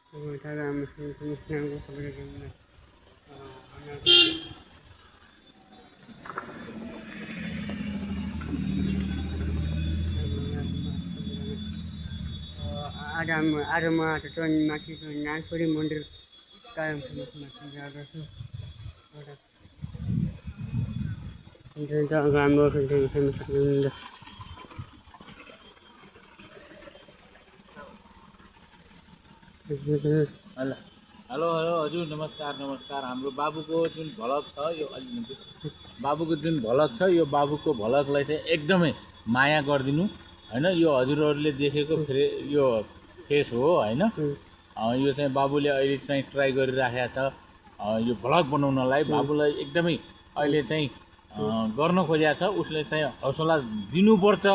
Kami senang kepada kami. Ada mah tuan masih tuan Nagpuri Mandir kayak masih ada tu. Ini dah kami senang. Hello hello hello हजुर नमस्कार नमस्कार हाम्रो बाबुको जुन भलक छ यो बाबुको जुन भलक छ यो बाबुको भलकलाई चाहिँ एकदमै माया गरिदिनु हैन यो हजुरहरूले देखेको यो फेस हो हैन यो चाहिँ बाबुले अहिले चाहिँ ट्राई गरिराखेको छ यो भलक बनाउनलाई बाबुलाई एकदमै अहिले चाहिँ गर्न खोजेको छ उसले चाहिँ हौसला दिनुपर्छ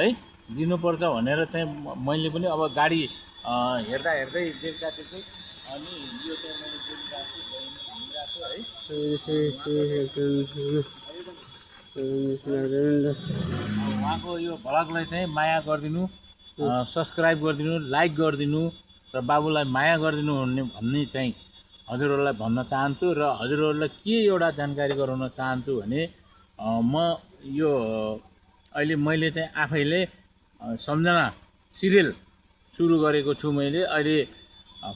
है दिनुपर्छ भनेर चाहिँ मैले पनि अब गाडी हेर्दा हेर्दै देख्दाखेरि चाहिँ अनि यो चाहिँ मैले देखिरहेको छु उहाँको यो भलकलाई चाहिँ माया गरिदिनु सब्सक्राइब गरिदिनु लाइक गरिदिनु र बाबुलाई माया गरिदिनु भन्ने चाहिँ हजुरहरूलाई भन्न चाहन्छु र हजुरहरूलाई के एउटा जानकारी गराउन चाहन्छु भने म यो अहिले मैले चाहिँ आफैले सम्झना सिरियल सुरु गरेको छु मैले अहिले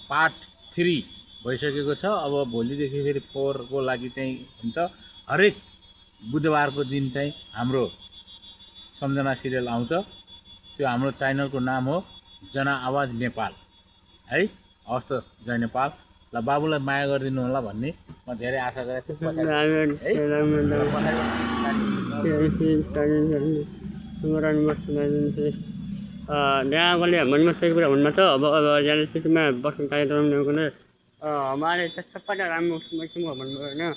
पार्ट 3 भइसकेको छ अब भोलिदेखि फेरि 4 को लागि चाहिँ हुन्छ हरेक बुधबारको दिन चाहिँ हाम्रो सम्झना सिरियल आउँछ त्यो हाम्रो च्यानलको नाम हो जना आवाज नेपाल है हस्त जय नेपाल ल बाबुलाई माया गरिदिनु होला भन्ने म धेरै आशा गरेको छु यहाँ वाले मन में सही पूरा उनमें तो अब जाने से मैं बस उठाए तो हमने उन्हें हमारे सब पता राम उसमें क्यों मन में ना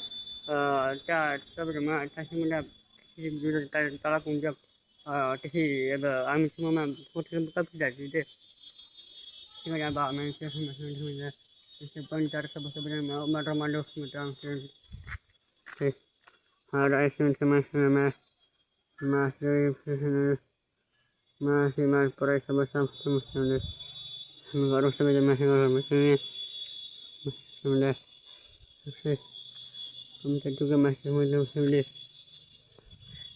क्या सब जमा अच्छा से मतलब किसी दूर ताला कुंज किसी अब आम इसमें मैं कुछ कब जाती थी इसमें अब मैं इसे समझ इसे पंचार सब मैं मटर मांडो उसमें टांग से हाँ ऐसे में masih pernah sama-sama baru saja masih sudah kami juga masih mau sulit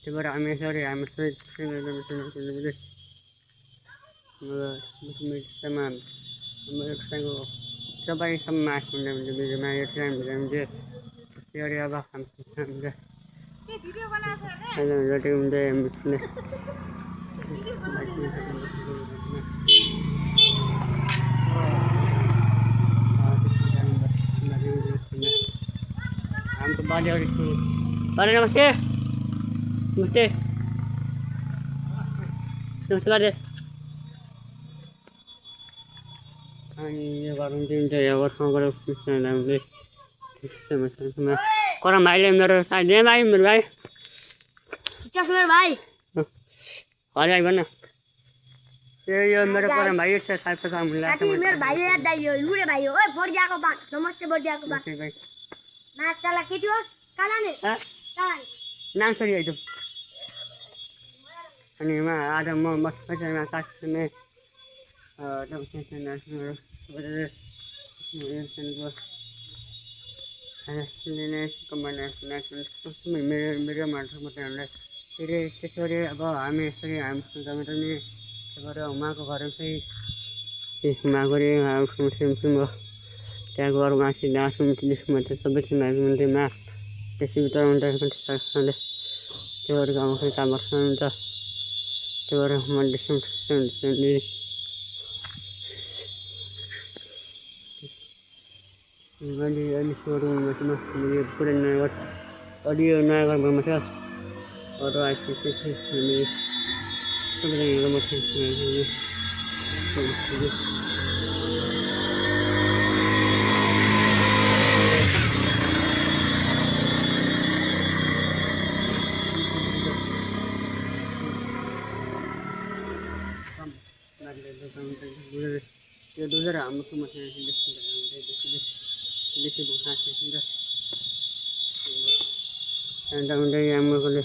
coba kami sorry sama mereka coba sama sudah menjadi mayat yang menjadi teori apa kami sudah video mana हमको बात हो रही थी अरे नमस्ते नमस्ते नमस्ते बात अनि यो गरौँ चाहिँ यो वर्षमा गरेर हामीले करम भाइले मेरो साथी भाइ मेरो भाइ चस्मेर भाइ अरे भाइ भन यो मेरो करम भाइ छ साथी साथी मेरो भाइ याद आइयो लुरे भाइ हो ओए बढियाको बा नमस्ते बढियाको बा माछाला के थियो कालाने नाम सरी आइतो अनि म आज म मस्कैमा काट्ने मेरो मान्छे मात्रै फेरि त्यसरी अब हामी यसरी हामी जम्मै पनि उहाँको घर चाहिँ उहाँको त्यहाँ गएर माथि नाच्नु त्यसमा चाहिँ सबै मान्छेमा त्यसभित्र हुन्छ त्यो गरेर आउँछ काम गर्नुहुन्छ त्यो गरेर म अनि पुरै नयाँ अडियो नयाँ घरमा छ अरू आइसकेपछि हामी सबैजना यो दुधर हाम्रो समस्या देखि बुखा छ अन्त उन्दै आमाले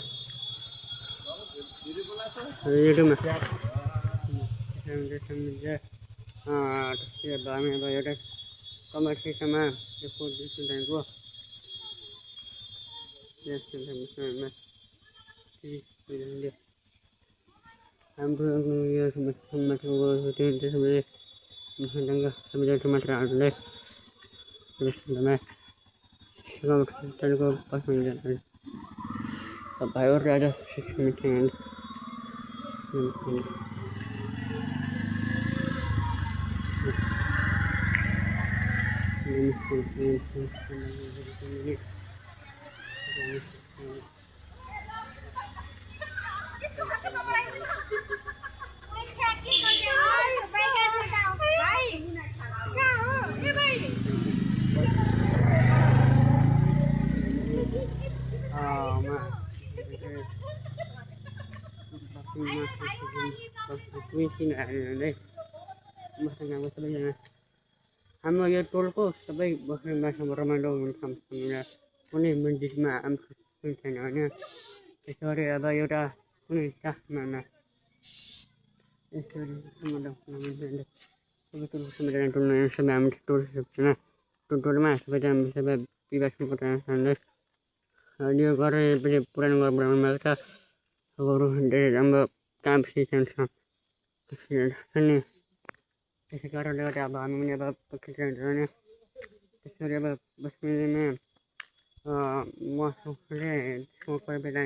युट्युबमा त्यसपछि अब हामी अब एउटा कमर्सियलमा यो फोटो हाम्रो यो समस्या मात्र हाल्दै भाइहरू आज हाम्रो यो टोलको सबै बस्ने मान्छेमा रमाइलो हुन्छ कुनै मन्दिरमा आएको छैन होइन त्यसो गरी अब एउटा कुनै चाखमा यसरी सबै हामी टुरिस्ट छैन टोलमा सबै विवाहमा यो गरेर पनि पुरानो घर बनाउनु भएको छ अरू धेरै राम्रो काम सिकेको छ त्यसै कारणले गर्दा अब हामी पनि अब त्यसरी अब बस्नेमा मसँगले कोही बेला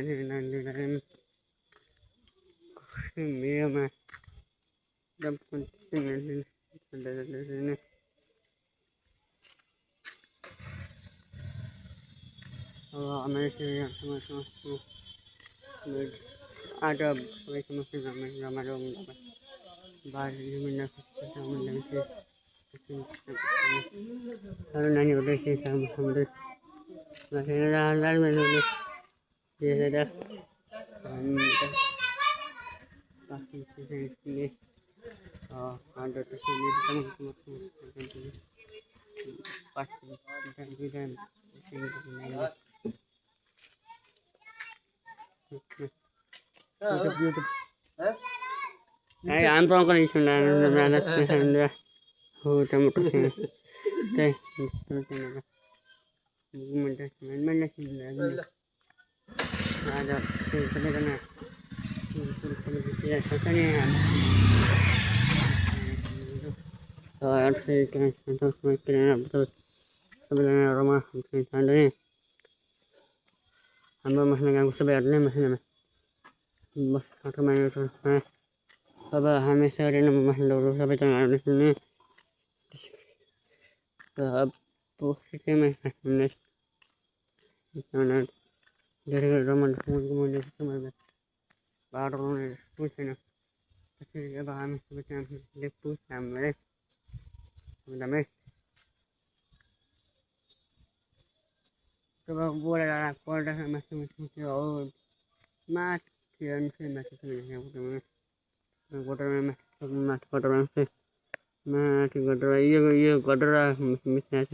मेरोमा आज सबै समस्या रमाइलो नानीहरूले हाम्रो मसना गाउँको सबैहरूले मसनामा अब हामी यसरी नै मसनाहरू सबैजनाहरूले सुने धेरै रमाइलो बाटो छैन त्यसरी अब हामी सबैजना पुग्छ हामीलाई एकदमै जब बोलेर पढ्दा माथि माथि गडरा यो गडरा मिस्ने छ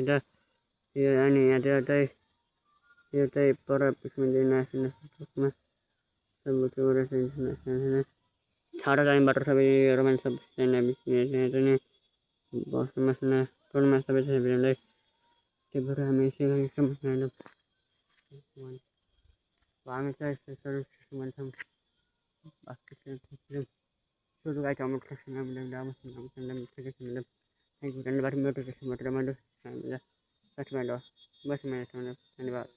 यो अनि यहाँ चाहिँ पर पिछमा छाडा जाने बाटो सबै रमाइलो सब बसमा टोलमा सबै त्यो भएर हामी हामी चाहिँ धन्यवाद।